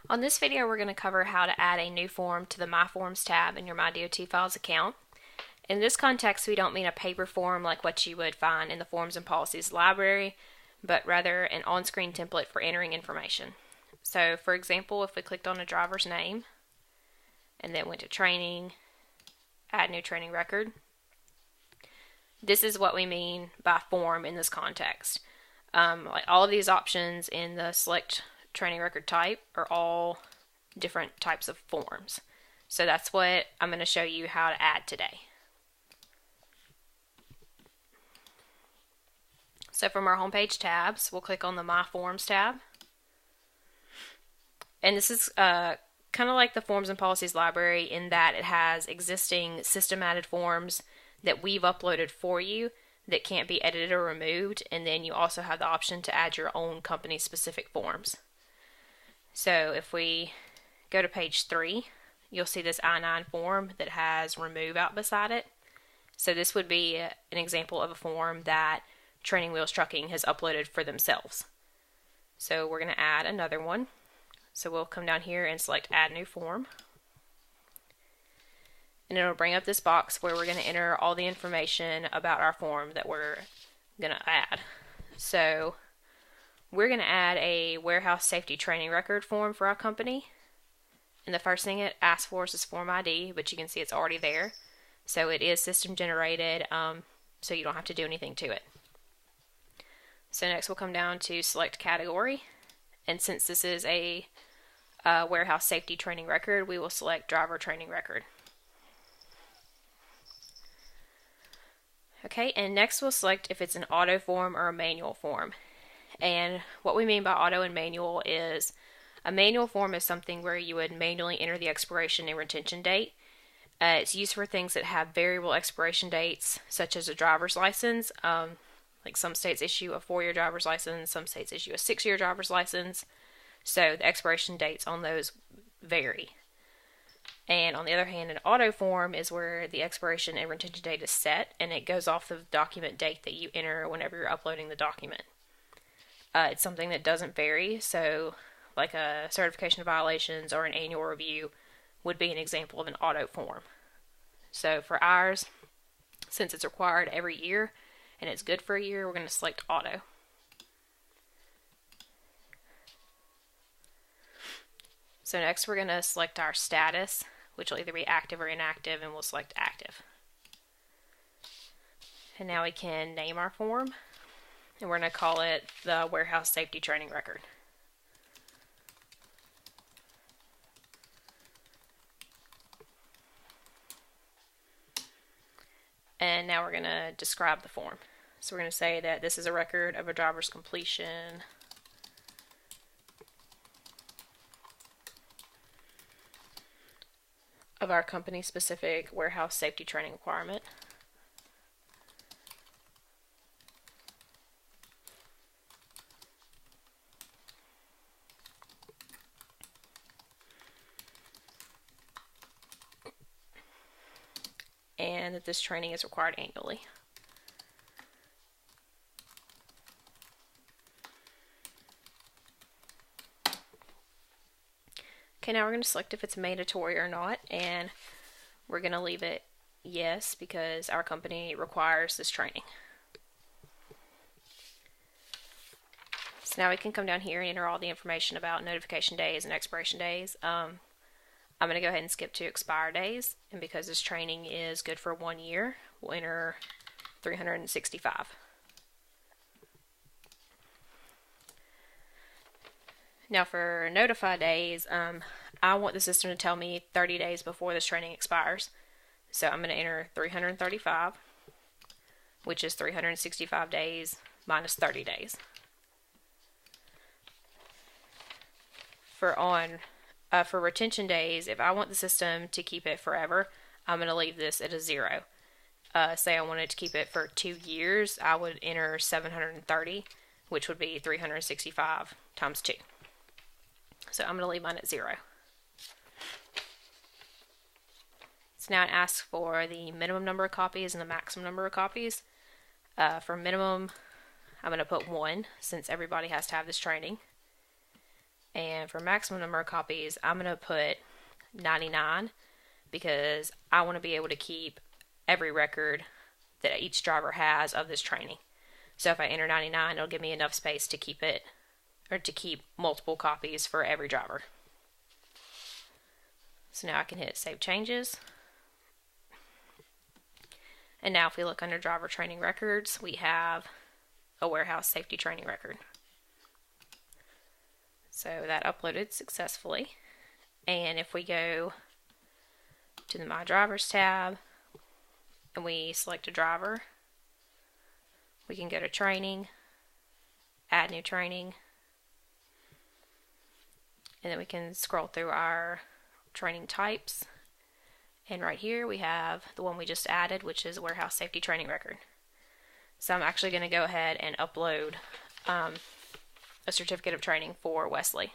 On this video, we're going to cover how to add a new form to the My Forms tab in your MyDOTFiles account. In this context, we don't mean a paper form like what you would find in the Forms and Policies library, but rather an on-screen template for entering information. So, for example, if we clicked on a driver's name and then went to Training, Add New Training Record, this is what we mean by form in this context. Like all of these options in the Select Training Record Type are all different types of forms. So that's what I'm going to show you how to add today. So from our homepage tabs, we'll click on the My Forms tab. And this is kind of like the Forms and Policies library in that it has existing system-added forms that we've uploaded for you that can't be edited or removed, and then you also have the option to add your own company-specific forms. So if we go to page 3, you'll see this I-9 form that has remove out beside it. So this would be an example of a form that Training Wheels Trucking has uploaded for themselves. So we're going to add another one. So we'll come down here and select Add New Form. And it'll bring up this box where we're going to enter all the information about our form that we're going to add. So we're going to add a warehouse safety training record form for our company. And the first thing it asks for is this form ID, but you can see it's already there. So it is system generated, so you don't have to do anything to it. So next we'll come down to select category. And since this is a warehouse safety training record, we will select driver training record. Okay, and next we'll select if it's an auto form or a manual form. And what we mean by auto and manual is a manual form is something where you would manually enter the expiration and retention date. It's used for things that have variable expiration dates, such as a driver's license. Like some states issue a 4-year driver's license, some states issue a 6-year driver's license. So the expiration dates on those vary. And on the other hand, an auto form is where the expiration and retention date is set, and it goes off the document date that you enter whenever you're uploading the document. It's something that doesn't vary, so like a certification of violations or an annual review would be an example of an auto form. So for ours, since it's required every year and it's good for a year, we're going to select auto. So next we're going to select our status, which will either be active or inactive, and we'll select active. And now we can name our form, and we're going to call it the Warehouse Safety Training Record. And now we're going to describe the form. So we're going to say that this is a record of a driver's completion of our company-specific warehouse safety training requirement. And that this training is required annually. Okay, now we're going to select if it's mandatory or not, and we're going to leave it yes because our company requires this training. So now we can come down here and enter all the information about notification days and expiration days. I'm going to go ahead and skip to expire days, and because this training is good for 1 year, we'll enter 365. Now for notify days, I want the system to tell me 30 days before this training expires. So I'm going to enter 335, which is 365 days minus 30 days. For retention days, if I want the system to keep it forever, I'm going to leave this at a 0. Say I wanted to keep it for 2 years, I would enter 730, which would be 365 times 2. So I'm going to leave mine at 0. So now it asks for the minimum number of copies and the maximum number of copies. For minimum, I'm going to put 1 since everybody has to have this training. And for maximum number of copies, I'm going to put 99 because I want to be able to keep every record that each driver has of this training. So if I enter 99, it'll give me enough space to keep it, or to keep multiple copies for every driver. So now I can hit Save Changes. And now if we look under driver training records, we have a warehouse safety training record. So that uploaded successfully. And if we go to the My Drivers tab and we select a driver, we can go to training, add new training, and then we can scroll through our training types. And right here we have the one we just added, which is warehouse safety training record. So I'm actually going to go ahead and upload a certificate of training for Wesley.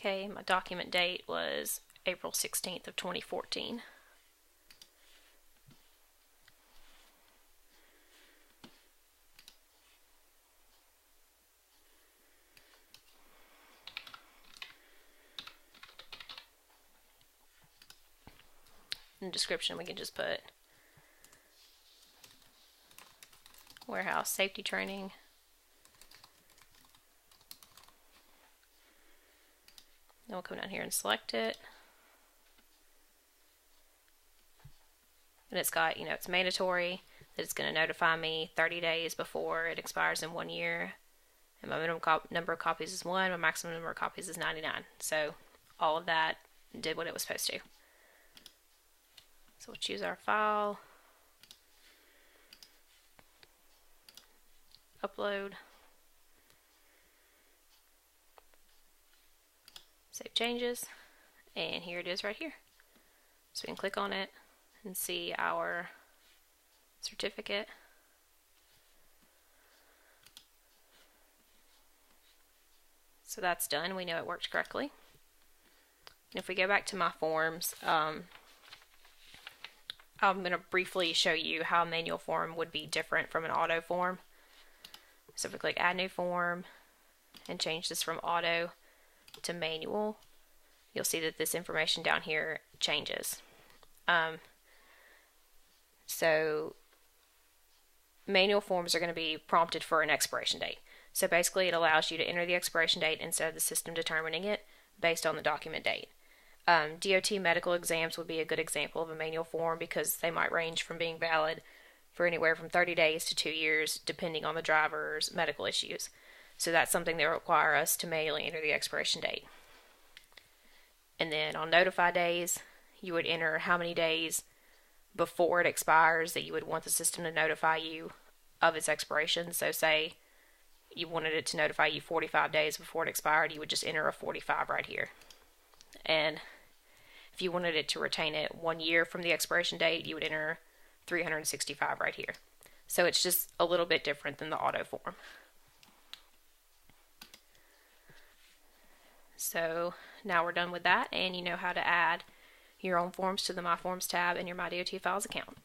Okay, my document date was April 16th of 2014. In the description, we can just put warehouse safety training. Then we'll come down here and select it. And it's got, it's mandatory that it's going to notify me 30 days before it expires in 1 year. And my minimum number of copies is 1, my maximum number of copies is 99. So all of that did what it was supposed to. So we'll choose our file, upload, save changes, and here it is right here. So we can click on it and see our certificate. So that's done. We know it worked correctly. And if we go back to my forms, I'm going to briefly show you how a manual form would be different from an auto form. So if we click Add New Form and change this from auto to manual, you'll see that this information down here changes. So manual forms are going to be prompted for an expiration date. So basically it allows you to enter the expiration date instead of the system determining it based on the document date. DOT medical exams would be a good example of a manual form because they might range from being valid for anywhere from 30 days to 2 years depending on the driver's medical issues. So that's something that will require us to manually enter the expiration date. And then on notify days, you would enter how many days before it expires that you would want the system to notify you of its expiration. So say you wanted it to notify you 45 days before it expired, you would just enter a 45 right here. And if you wanted it to retain it 1 year from the expiration date, you would enter 365 right here. So it's just a little bit different than the auto form. So now we're done with that, and you know how to add your own forms to the My Forms tab in your MyDOTFiles account.